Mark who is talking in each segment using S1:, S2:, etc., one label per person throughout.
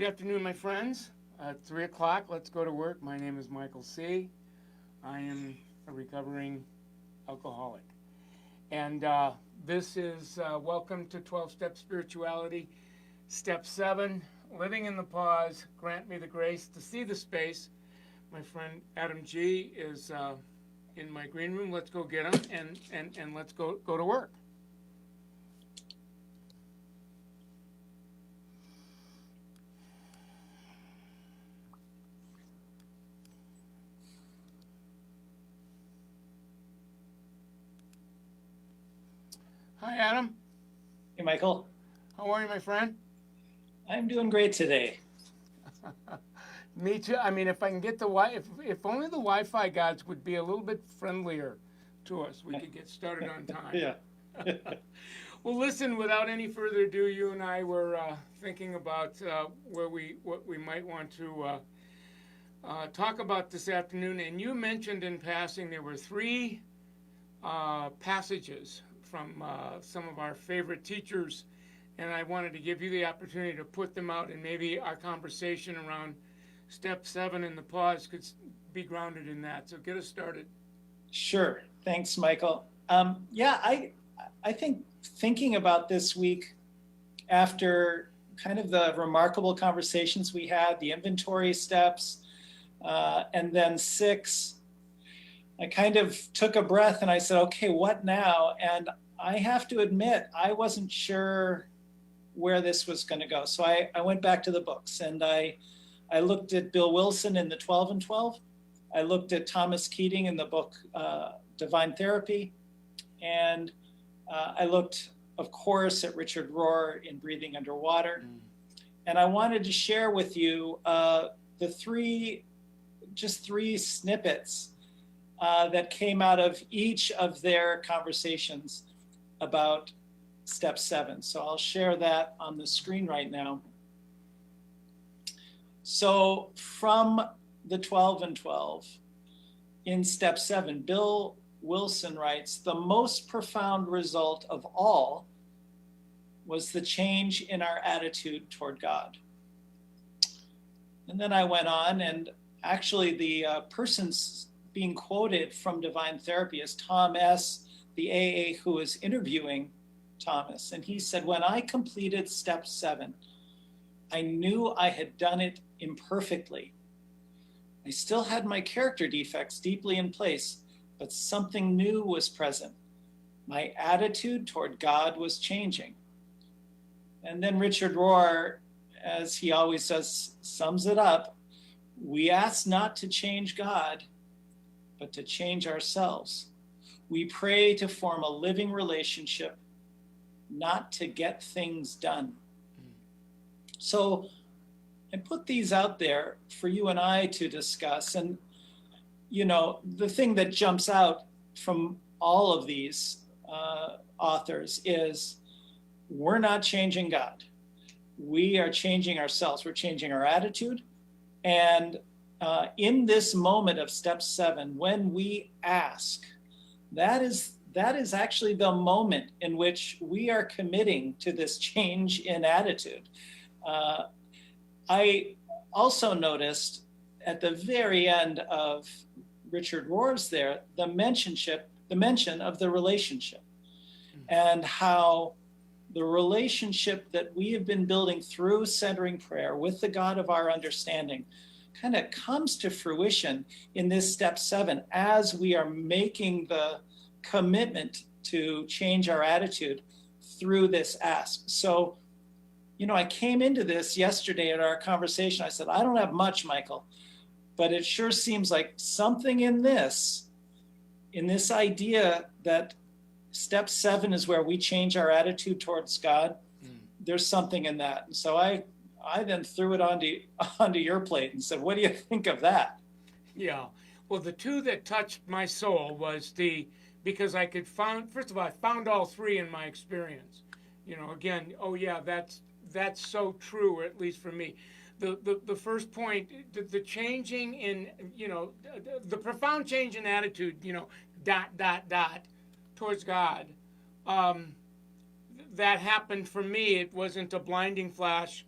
S1: afternoon, my friends. 3 o'clock, let's go to work. My name is Michael C. I am a recovering alcoholic. And this is welcome to 12-Step Spirituality. Step 7, living in the pause. Grant me the grace to see the space. My friend Adam G. is in my green room. Let's go get him and let's go to work. Hi, Adam.
S2: Hey, Michael.
S1: How are you, my friend?
S2: I'm doing great today.
S1: Me too. I mean, if I can get if only the Wi-Fi gods would be a little bit friendlier to us, we could get started on time.
S2: Yeah.
S1: Well, listen. Without any further ado, you and I were thinking about what we might want to talk about this afternoon, and you mentioned in passing there were three passages from some of our favorite teachers, and I wanted to give you the opportunity to put them out, and maybe our conversation around Step 7 in the pause could be grounded in that. So get us started.
S2: Sure. Thanks, Michael. I think thinking about this week after kind of the remarkable conversations we had, the inventory steps, and then 6, I kind of took a breath and I said, okay, what now? And I have to admit, I wasn't sure where this was going to go. So I went back to the books and I looked at Bill Wilson in the 12 and 12. I looked at Thomas Keating in the book Divine Therapy. And I looked, of course, at Richard Rohr in Breathing Underwater. And I wanted to share with you the three snippets that came out of each of their conversations about Step 7. So I'll share that on the screen right now. So from the 12 and 12, in Step 7, Bill Wilson writes, the most profound result of all was the change in our attitude toward God. And then I went on, and actually the person's being quoted from Divine Therapy is Tom S., the AA who was interviewing Thomas. And he said, when I completed Step 7, I knew I had done it imperfectly. I still had my character defects deeply in place, but something new was present. My attitude toward God was changing. And then Richard Rohr, as he always does, sums it up. We ask not to change God, but to change ourselves. We pray to form a living relationship, not to get things done. So I put these out there for you and I to discuss. And, you know, the thing that jumps out from all of these authors is we're not changing God. We are changing ourselves. We're changing our attitude. And in this moment of Step 7, when we ask, that is actually the moment in which we are committing to this change in attitude. I also noticed at the very end of Richard Rohr's there, the mention of the relationship and how the relationship that we have been building through centering prayer with the God of our understanding kind of comes to fruition in this Step 7 as we are making the commitment to change our attitude through this ask. So, you know, I came into this yesterday at our conversation. I said, I don't have much, Michael, but it sure seems like something in this idea that Step 7 is where we change our attitude towards God. There's something in that. And so I then threw it onto your plate and said, what do you think of that?
S1: Yeah. Well, the two that touched my soul was because I first of all, I found all three in my experience. You know, again, oh yeah, that's so true, or at least for me. The first point, the changing in, you know, the profound change in attitude, you know, ... towards God. That happened for me. It wasn't a blinding flash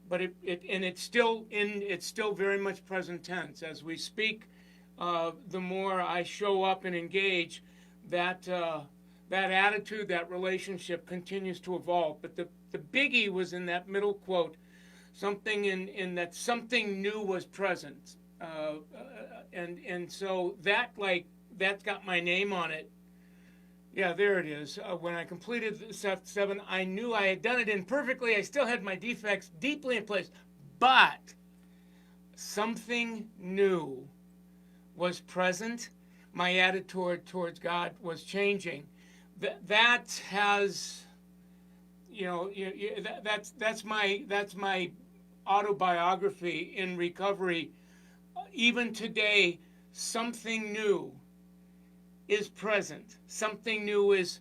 S1: but it's still very much present tense. As we speak, the more I show up and engage, that that attitude, that relationship continues to evolve. But the biggie was in that middle quote, something in that something new was present, and so that's got my name on it. Yeah, there it is. When I completed the step 7, I knew I had done it imperfectly. I still had my defects deeply in place, but something new was present. My attitude towards God was changing. That has, that's my autobiography in recovery. Even today, something new is present. Something new is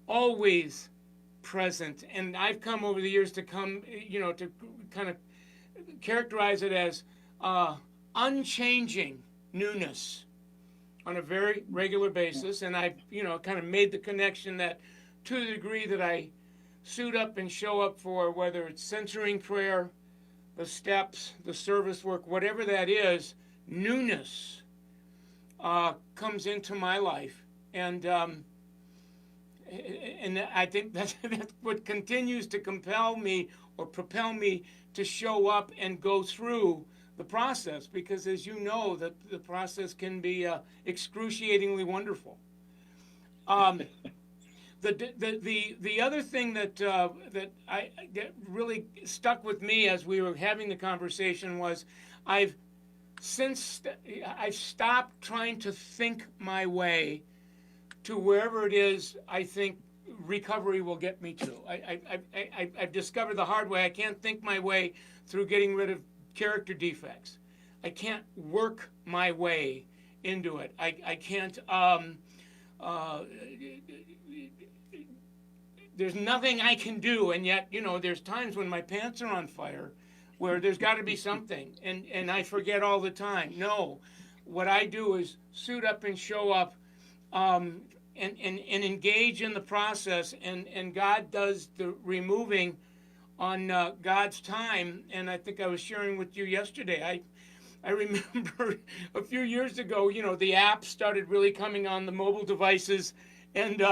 S1: always present. And I've come over the years to to kind of characterize it as unchanging newness on a very regular basis. And I've, kind of made the connection that to the degree that I suit up and show up for, whether it's centering prayer, the steps, the service work, whatever that is, newness comes into my life, and I think that's what continues to compel me or propel me to show up and go through the process, because as you know, that the process can be excruciatingly wonderful. The other thing that that really stuck with me as we were having the conversation was I've stopped trying to think my way to wherever it is I think recovery will get me to. I've discovered the hard way I can't think my way through getting rid of character defects. I can't work my way into it. I can't. There's nothing I can do, and yet, there's times when my pants are on fire, where there's got to be something, and I forget all the time. No, what I do is suit up and show up, and engage in the process, and God does the removing on God's time. And I think I was sharing with you yesterday. I remember a few years ago, the apps started really coming on the mobile devices, and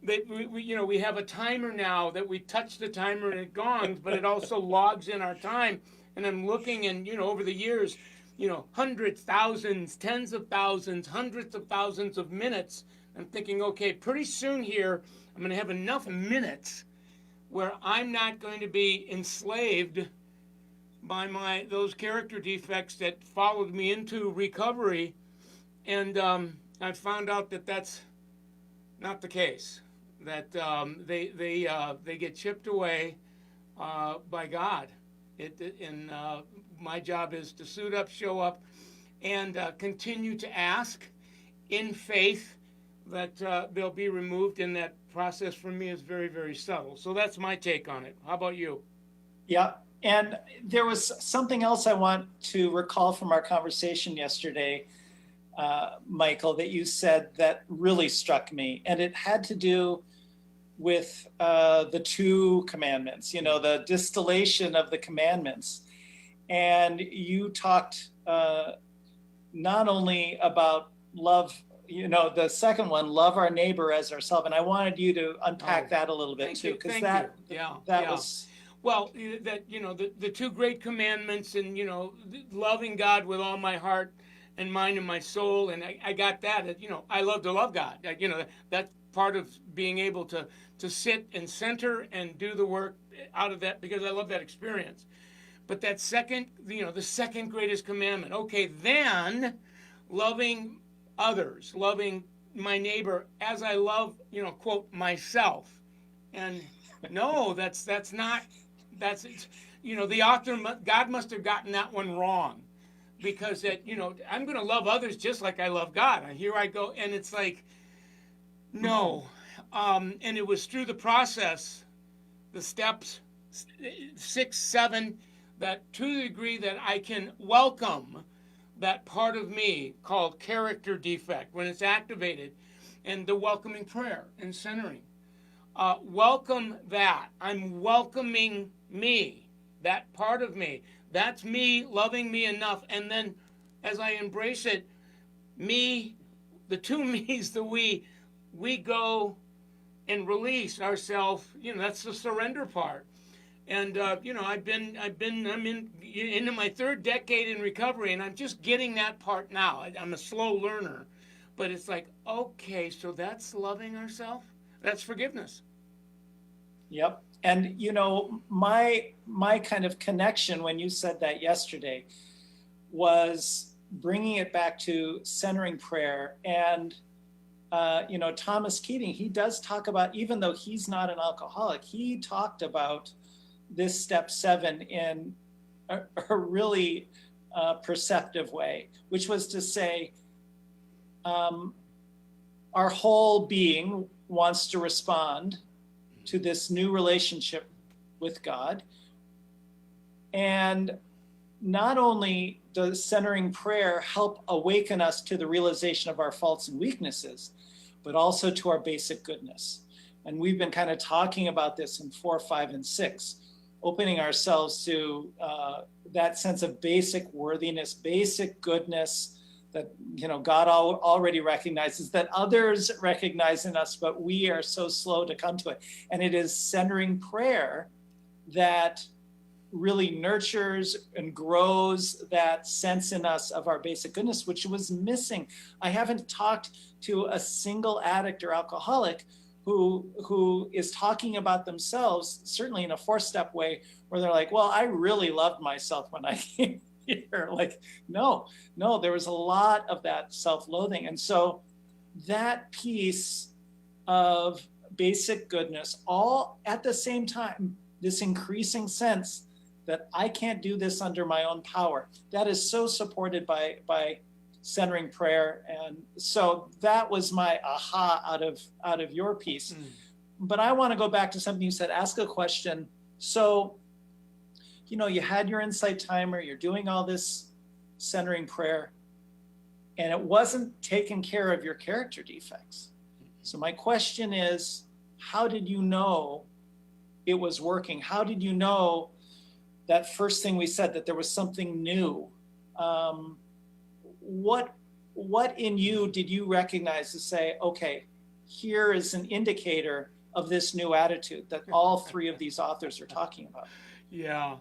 S1: we have a timer now that we touch the timer and it gongs, but it also logs in our time. And I'm looking, and over the years, hundreds, thousands, tens of thousands, hundreds of thousands of minutes. I'm thinking, okay, pretty soon here, I'm going to have enough minutes where I'm not going to be enslaved by those character defects that followed me into recovery. And I found out that that's not the case. That they get chipped away by God. And my job is to suit up, show up, and continue to ask in faith that they'll be removed. And that process for me is very, very subtle. So that's my take on it. How about you?
S2: Yeah. And there was something else I want to recall from our conversation yesterday, Michael, that you said that really struck me. And it had to do with the 2 commandments, the distillation of the commandments. And you talked not only about love, the second one, love our neighbor as ourselves. And I wanted you to unpack that a little bit too, because that was...
S1: Well, the 2 great commandments, and, loving God with all my heart and mind and my soul. And I got that. I love to love God. That's part of being able to sit and center and do the work out of that, because I love that experience. But that second, the second greatest commandment. Okay, then loving others, loving my neighbor as I love, quote, myself. And no, that's not, the author, God must have gotten that one wrong, because I'm going to love others just like I love God. Here I go. And it's like, no. And it was through the process, the steps 6, 7, that to the degree that I can welcome that part of me called character defect when it's activated, and the welcoming prayer and centering. Welcome that. I'm welcoming me, that part of me. That's me loving me enough. And then as I embrace it, me, the two me's, the we go and release ourselves. That's the surrender part. And I'm into my third decade in recovery, and I'm just getting that part now. I'm a slow learner, but it's like, okay, so that's loving ourselves. That's forgiveness.
S2: Yep. And my kind of connection when you said that yesterday was bringing it back to centering prayer. And Thomas Keating, he does talk about, even though he's not an alcoholic, he talked about this step 7 in a really perceptive way, which was to say, our whole being wants to respond to this new relationship with God. And not only does centering prayer help awaken us to the realization of our faults and weaknesses, but also to our basic goodness. And we've been kind of talking about this in 4, 5, and 6, opening ourselves to that sense of basic worthiness, basic goodness that God already recognizes, that others recognize in us, but we are so slow to come to it. And it is centering prayer that really nurtures and grows that sense in us of our basic goodness, which was missing. I haven't talked to a single addict or alcoholic who is talking about themselves, certainly in a 4-step way, where they're like, well, I really loved myself when I came here. Like, no, there was a lot of that self-loathing. And so that piece of basic goodness, all at the same time, this increasing sense that I can't do this under my own power, that is so supported by centering prayer. And so that was my aha out of your piece. But I want to go back to something you said, ask a question. So, you had your insight timer, you're doing all this centering prayer, and it wasn't taking care of your character defects. So my question is, how did you know it was working? How did you know that first thing we said, that there was something new? What in you did you recognize to say, okay, here is an indicator of this new attitude that all 3 of these authors are talking about?
S1: Yeah.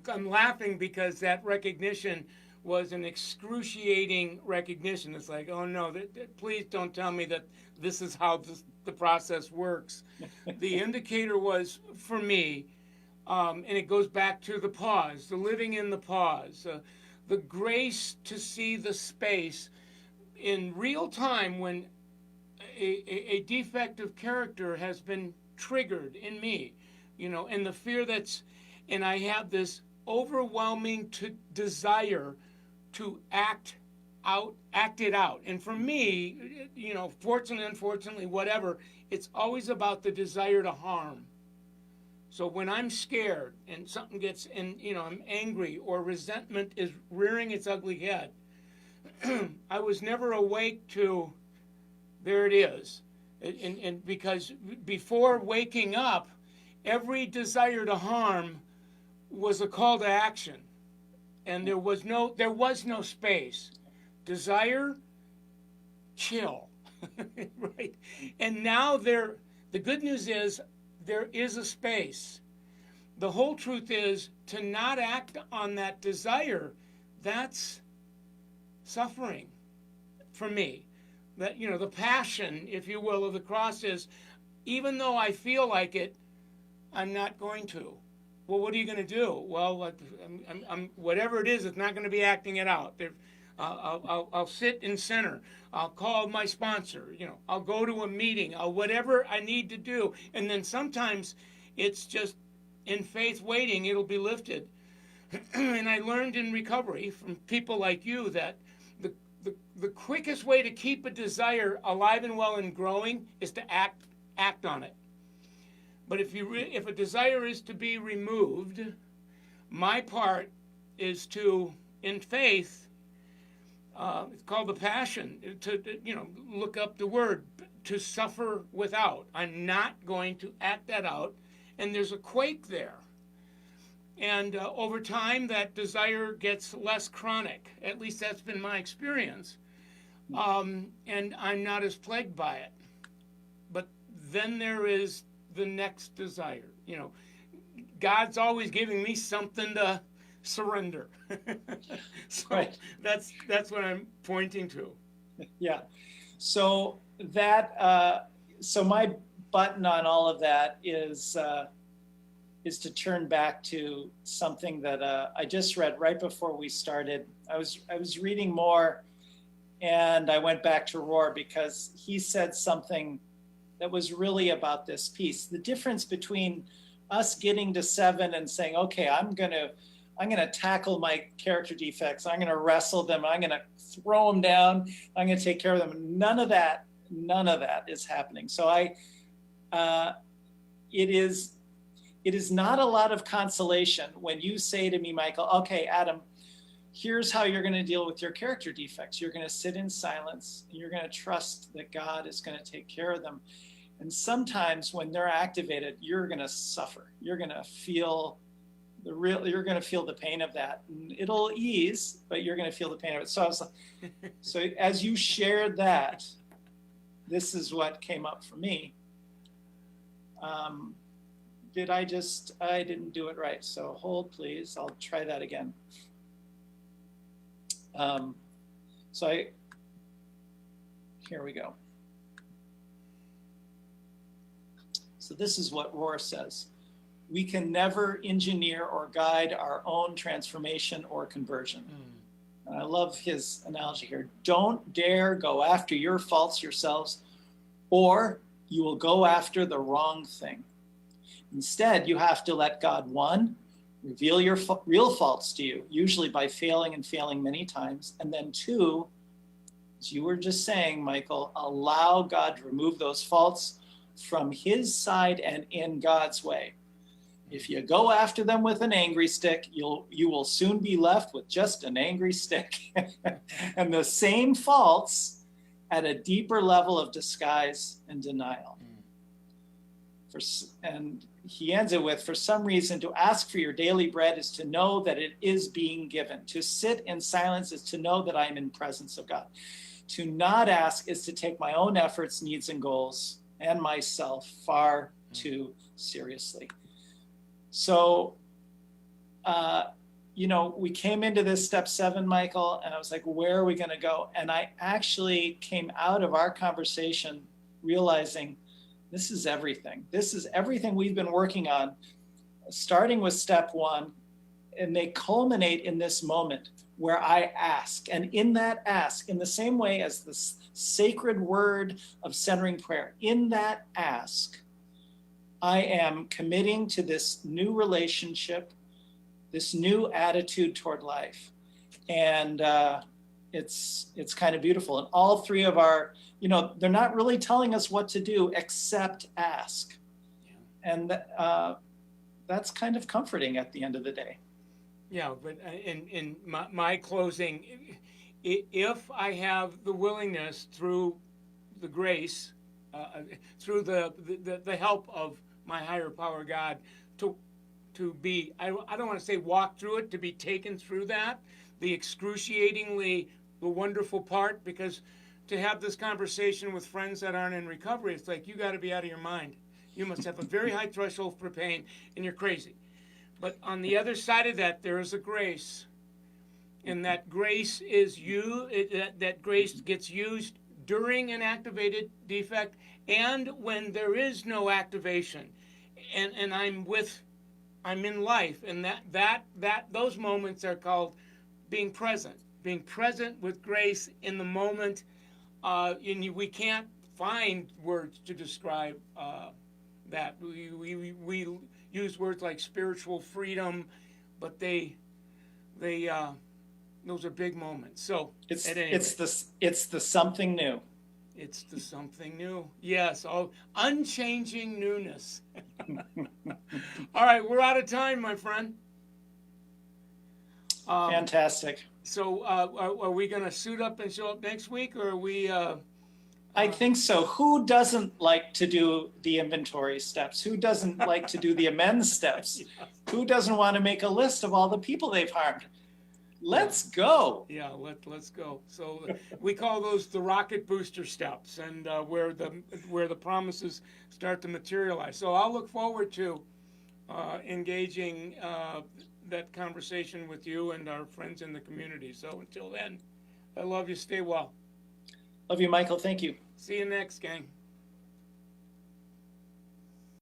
S1: I'm laughing because that recognition was an excruciating recognition. It's like, oh no, please don't tell me that this is how the process works. The indicator was, for me, and it goes back to the pause, the living in the pause, the grace to see the space in real time when a defective character has been triggered in me, and the fear and I have this overwhelming desire to act it out. And for me, fortunately, unfortunately, whatever, it's always about the desire to harm. So when I'm scared and something gets, and I'm angry or resentment is rearing its ugly head, I was never awake to, there it is. And because before waking up, every desire to harm was a call to action. And there was no space. Desire, chill. Right? And now the good news is there is a space. The whole truth is to not act on that desire, that's suffering for me. That, the passion, if you will, of the cross is, even though I feel like it, I'm not going to. Well, what are you going to do? Well, I'm whatever it is, it's not going to be acting it out. I'll sit in center. I'll call my sponsor. I'll go to a meeting. Whatever I need to do. And then sometimes it's just in faith waiting, it'll be lifted. And I learned in recovery from people like you that the quickest way to keep a desire alive and well and growing is to act on it. But if a desire is to be removed, my part is to, in faith, it's called the passion, to look up the word, to suffer without. I'm not going to act that out, and there's a quake there. And over time, that desire gets less chronic. At least that's been my experience. And I'm not as plagued by it. But then there is the next desire. You know, God's always giving me something to surrender. So
S2: Right.
S1: that's what I'm pointing to.
S2: Yeah. So so my button on all of that is to turn back to something that I just read right before we started. I was reading more, and I went back to Rohr because he said something that was really about this piece. The difference between us getting to 7 and saying, okay, I'm gonna tackle my character defects. I'm gonna wrestle them. I'm gonna throw them down. I'm gonna take care of them. None of that is happening. So it is not a lot of consolation when you say to me, Michael, okay, Adam, here's how you're going to deal with your character defects. You're going to sit in silence, and you're going to trust that God is going to take care of them. And sometimes when they're activated, you're going to suffer. You're going to feel the pain of that. And it'll ease, but you're going to feel the pain of it. So I was like, so as you shared that, this is what came up for me. I didn't do it right. So hold, please. I'll try that again. Here we go. So this is what Rohr says. We can never engineer or guide our own transformation or conversion. And I love his analogy here. Don't dare go after your faults yourselves, or you will go after the wrong thing. Instead, you have to let God, 1, reveal your real faults to you, usually by failing and failing many times. And then 2, as you were just saying, Michael, allow God to remove those faults from his side and in God's way. If you go after them with an angry stick, you will soon be left with just an angry stick. And the same faults at a deeper level of disguise and denial. And he ends it with, for some reason, to ask for your daily bread is to know that it is being given. To sit in silence is to know that I am in presence of God. To not ask is to take my own efforts, needs, and goals and myself far too seriously. So, we came into this step 7, Michael, and I was like, where are we going to go? And I actually came out of our conversation realizing this is everything. This is everything we've been working on, starting with step 1, and they culminate in this moment where I ask. And in that ask, in the same way as the sacred word of centering prayer, in that ask, I am committing to this new relationship, this new attitude toward life. And it's kind of beautiful. And all 3 of our, they're not really telling us what to do except ask. Yeah. And that's kind of comforting at the end of the day.
S1: Yeah, but in my closing, if I have the willingness through the grace, through the help of my higher power, God, to be, I don't want to say walk through it, to be taken through that, the excruciatingly, the wonderful part, because to have this conversation with friends that aren't in recovery, it's like, you got to be out of your mind. You must have a very high threshold for pain, and you're crazy. But on the other side of that, there is a grace. And that grace is that grace gets used during an activated defect and when there is no activation. And I'm in life. And those moments are called being present with grace in the moment. We can't find words to describe that. We use words like spiritual freedom, but those are big moments. So
S2: it's the something new.
S1: It's the something new. Yes, unchanging newness. All right, we're out of time, my friend.
S2: Fantastic.
S1: So are we going to suit up and show up next week, or are we
S2: I think so. Who doesn't like to do the inventory steps? Who doesn't like to do the amends steps?
S1: Yeah.
S2: Who doesn't want to make a list of all the people they've harmed? Let's go.
S1: Yeah, let's go. So we call those the rocket booster steps, and where the promises start to materialize. So I'll look forward to engaging that conversation with you and our friends in the community. So until then, I love you. Stay well.
S2: Love you, Michael. Thank you.
S1: See you next, gang.